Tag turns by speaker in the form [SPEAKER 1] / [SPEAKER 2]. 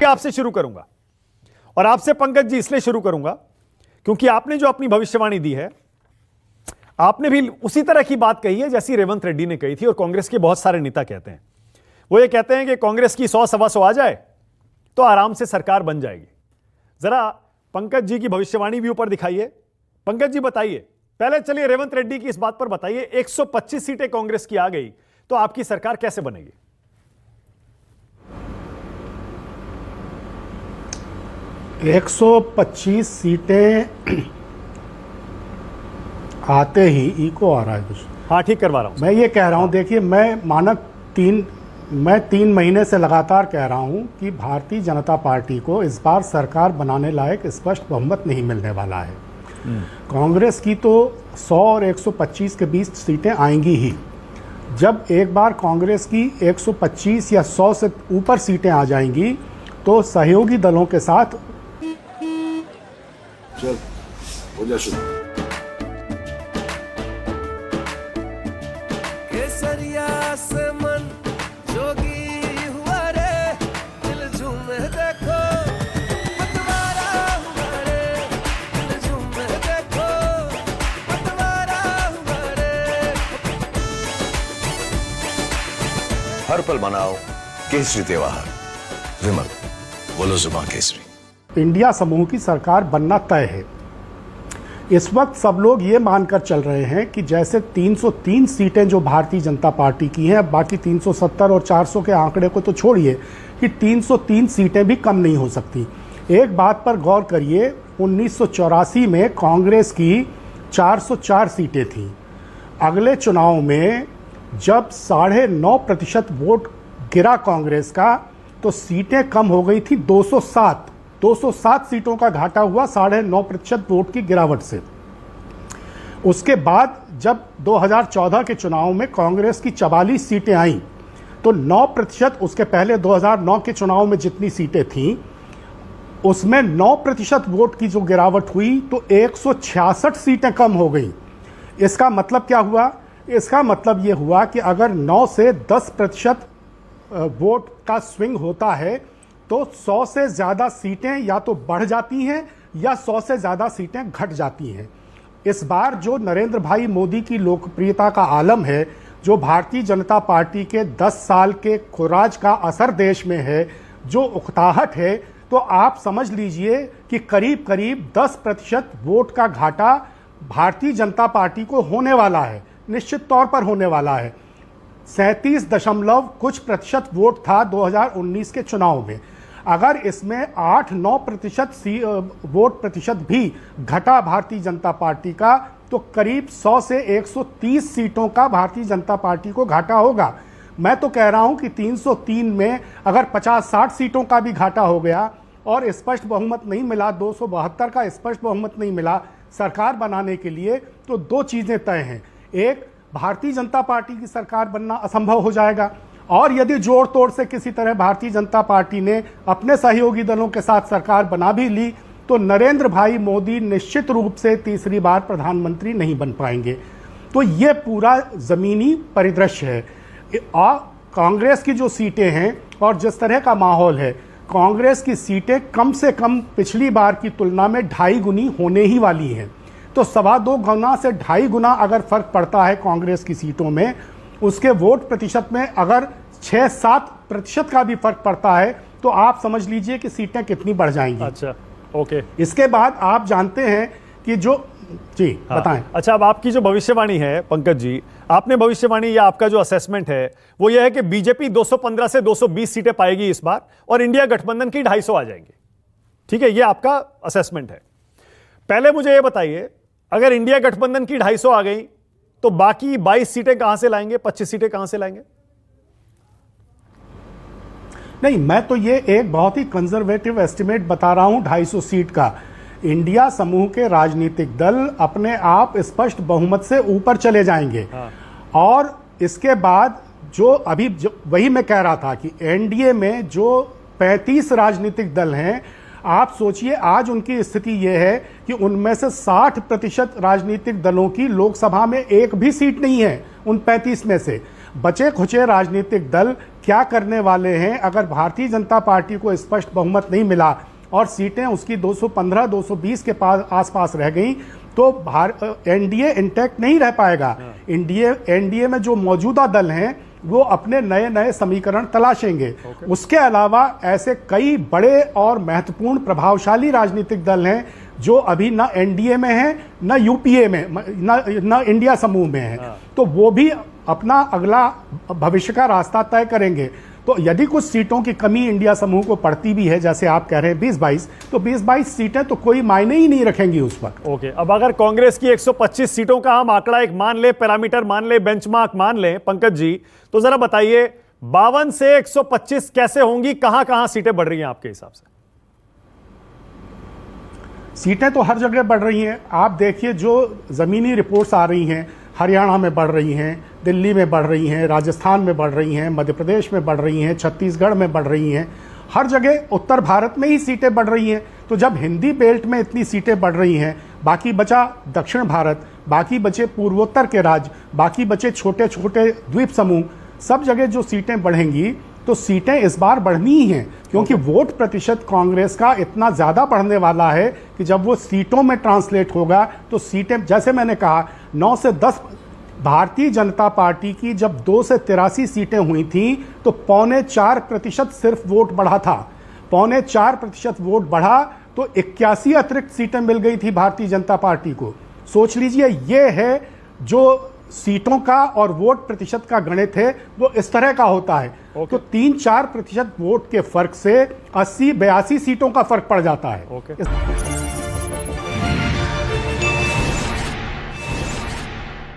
[SPEAKER 1] आपसे शुरू करूंगा और आपसे पंकज जी इसलिए शुरू करूंगा क्योंकि आपने जो अपनी भविष्यवाणी दी है, आपने भी उसी तरह की बात कही है जैसी रेवंत रेड्डी ने कही थी और कांग्रेस के बहुत सारे नेता कहते हैं। वो ये कहते हैं कि कांग्रेस की 100-125 आ जाए तो आराम से सरकार बन जाएगी। जरा पंकज जी की भविष्यवाणी भी ऊपर दिखाइए। पंकज जी बताइए, पहले चलिए रेवंत रेड्डी की इस बात पर बताइए, 125 सीटें कांग्रेस की आ गई तो आपकी सरकार कैसे बनेगी?
[SPEAKER 2] 125 सीटें आते ही इको आ रहा है कुछ।
[SPEAKER 1] हाँ ठीक करवा रहा हूं।
[SPEAKER 2] मैं ये कह रहा हूं, देखिए मैं 3 महीने से लगातार कह रहा हूं कि भारतीय जनता पार्टी को इस बार सरकार बनाने लायक स्पष्ट बहुमत नहीं मिलने वाला है। कांग्रेस की तो 100 और 125 के बीच सीटें आएंगी ही। जब एक बार कांग्रेस की 125 या 100 से ऊपर सीटें आ जाएंगी तो सहयोगी दलों के साथ
[SPEAKER 3] चल हो जा शुरू।
[SPEAKER 4] केसरिया से मन जोगी हुआ रे, दिल झूमे देखो पतवारा हुआ रे, दिल झूमे देखो पतवारा हुआ रे।
[SPEAKER 5] हर पल मनाओ केसरी त्योहार। विमल बोलो जुबान केसरी।
[SPEAKER 2] इंडिया समूह की सरकार बनना तय है। इस वक्त सब लोग ये मानकर चल रहे हैं कि जैसे 303 सीटें जो भारतीय जनता पार्टी की हैं, बाकी 370 और 400 के आंकड़े को तो छोड़िए कि 303 सीटें भी कम नहीं हो सकती। एक बात पर गौर करिए, 1984 में कांग्रेस की 404 सीटें थीं। अगले चुनाव में जब 9.5% वोट गिरा कांग्रेस का तो सीटें कम हो गई थी 207 सीटों का घाटा हुआ 9.5% वोट की गिरावट से। उसके बाद जब 2014 के चुनाव में कांग्रेस की 44 सीटें आईं तो 9%, उसके पहले 2009 के चुनाव में जितनी सीटें थीं उसमें 9% वोट की जो गिरावट हुई तो 166 सीटें कम हो गई। इसका मतलब क्या हुआ? इसका मतलब ये हुआ कि अगर 9 से 10% वोट का स्विंग होता है तो 100 से ज़्यादा सीटें या तो बढ़ जाती हैं या 100 से ज़्यादा सीटें घट जाती हैं। इस बार जो नरेंद्र भाई मोदी की लोकप्रियता का आलम है, जो भारतीय जनता पार्टी के 10 साल के खुराज का असर देश में है, जो उकताहट है, तो आप समझ लीजिए कि करीब करीब 10% वोट का घाटा भारतीय जनता पार्टी को होने वाला है, निश्चित तौर पर होने वाला है। 37 कुछ प्रतिशत वोट था 2019 के चुनाव में। अगर इसमें 8-9% वोट प्रतिशत भी घटा भारतीय जनता पार्टी का तो करीब 100 से 130 सीटों का भारतीय जनता पार्टी को घाटा होगा। मैं तो कह रहा हूं कि 303 में अगर 50-60 सीटों का भी घाटा हो गया और स्पष्ट बहुमत नहीं मिला, 272 का स्पष्ट बहुमत नहीं मिला सरकार बनाने के लिए, तो दो चीजें तय हैं। एक, भारतीय जनता पार्टी की सरकार बनना असंभव हो जाएगा और यदि जोड़ तोड़ से किसी तरह भारतीय जनता पार्टी ने अपने सहयोगी दलों के साथ सरकार बना भी ली तो नरेंद्र भाई मोदी निश्चित रूप से तीसरी बार प्रधानमंत्री नहीं बन पाएंगे। तो ये पूरा जमीनी परिदृश्य है। और कांग्रेस की जो सीटें हैं और जिस तरह का माहौल है, कांग्रेस की सीटें कम से कम पिछली बार की तुलना में 2.5 गुनी होने ही वाली हैं। तो 2.25 गुना से 2.5 गुना अगर फर्क पड़ता है कांग्रेस की सीटों में, उसके वोट प्रतिशत में अगर 6-7% का भी फर्क पड़ता है तो आप समझ लीजिए कि सीटें कितनी बढ़ जाएंगी।
[SPEAKER 1] अच्छा, ओके।
[SPEAKER 2] इसके बाद आप जानते हैं कि जो जी
[SPEAKER 1] हाँ,
[SPEAKER 2] बताएं।
[SPEAKER 1] अच्छा, अब आपकी जो भविष्यवाणी है पंकज जी, आपने भविष्यवाणी या आपका जो असेसमेंट है वो यह है कि बीजेपी 215 से 220 सीटें पाएगी इस बार और इंडिया गठबंधन की 250 आ जाएंगी। ठीक है, ये आपका असेसमेंट है। पहले मुझे यह बताइए, अगर इंडिया गठबंधन की 250 आ गई तो बाकी 22 सीटें कहां से लाएंगे, 25 सीटें कहां से लाएंगे?
[SPEAKER 2] नहीं, मैं तो ये एक बहुत ही कंजर्वेटिव एस्टिमेट बता रहा हूं 250 सीट का। इंडिया समूह के राजनीतिक दल अपने आप स्पष्ट बहुमत से ऊपर चले जाएंगे। और इसके बाद वही मैं कह रहा था कि एनडीए में जो 35 राजनीतिक दल हैं, आप सोचिए आज उनकी स्थिति यह है कि उनमें से 60% राजनीतिक दलों की लोकसभा में एक भी सीट नहीं है। उन 35 में से बचे खुचे राजनीतिक दल क्या करने वाले हैं अगर भारतीय जनता पार्टी को स्पष्ट बहुमत नहीं मिला और सीटें उसकी 215 220 के पास आसपास रह गई तो एनडीए इंटैक्ट नहीं रह पाएगा। एनडीए में जो मौजूदा दल हैं वो अपने नए नए समीकरण तलाशेंगे। उसके अलावा ऐसे कई बड़े और महत्वपूर्ण प्रभावशाली राजनीतिक दल हैं जो अभी न एनडीए में हैं न यूपीए में न इंडिया समूह में हैं, तो वो भी अपना अगला भविष्य का रास्ता तय करेंगे। तो यदि कुछ सीटों की कमी इंडिया समूह को पड़ती भी है, जैसे आप कह रहे हैं 20-22, तो 20-22 सीटें तो कोई मायने ही नहीं रखेंगी उस वक्त।
[SPEAKER 1] ओके, अब अगर कांग्रेस की 125 सीटों का हम आंकड़ा एक मान ले, पैरामीटर मान ले, बेंचमार्क मान ले पंकज जी, तो जरा बताइए 52 से 125 कैसे होंगी, कहां कहां सीटें बढ़ रही हैं आपके हिसाब से?
[SPEAKER 2] सीटें तो हर जगह बढ़ रही हैं। आप देखिए जो जमीनी रिपोर्ट्स आ रही हैं, हरियाणा में बढ़ रही हैं, दिल्ली में बढ़ रही हैं, राजस्थान में बढ़ रही हैं, मध्य प्रदेश में बढ़ रही हैं, छत्तीसगढ़ में बढ़ रही हैं, हर जगह उत्तर भारत में ही सीटें बढ़ रही हैं। तो जब हिंदी बेल्ट में इतनी सीटें बढ़ रही हैं, बाकी बचा दक्षिण भारत, बाकी बचे पूर्वोत्तर के राज्य, बाकी बचे छोटे छोटे द्वीप समूह, सब जगह जो सीटें बढ़ेंगी तो सीटें इस बार बढ़नी ही हैं, क्योंकि वोट प्रतिशत कांग्रेस का इतना ज़्यादा बढ़ने वाला है कि जब वो सीटों में ट्रांसलेट होगा तो सीटें, जैसे मैंने कहा 9 से 10, भारतीय जनता पार्टी की जब 2 से 83 सीटें हुई थी तो 3.25% सिर्फ वोट बढ़ा था। 3.25% वोट बढ़ा तो 81 अतिरिक्त सीटें मिल गई थी भारतीय जनता पार्टी को। सोच लीजिए, ये है जो सीटों का और वोट प्रतिशत का गणित है, वो इस तरह का होता है। तो 3-4% वोट के फर्क से 80-82 सीटों का फर्क पड़ जाता है।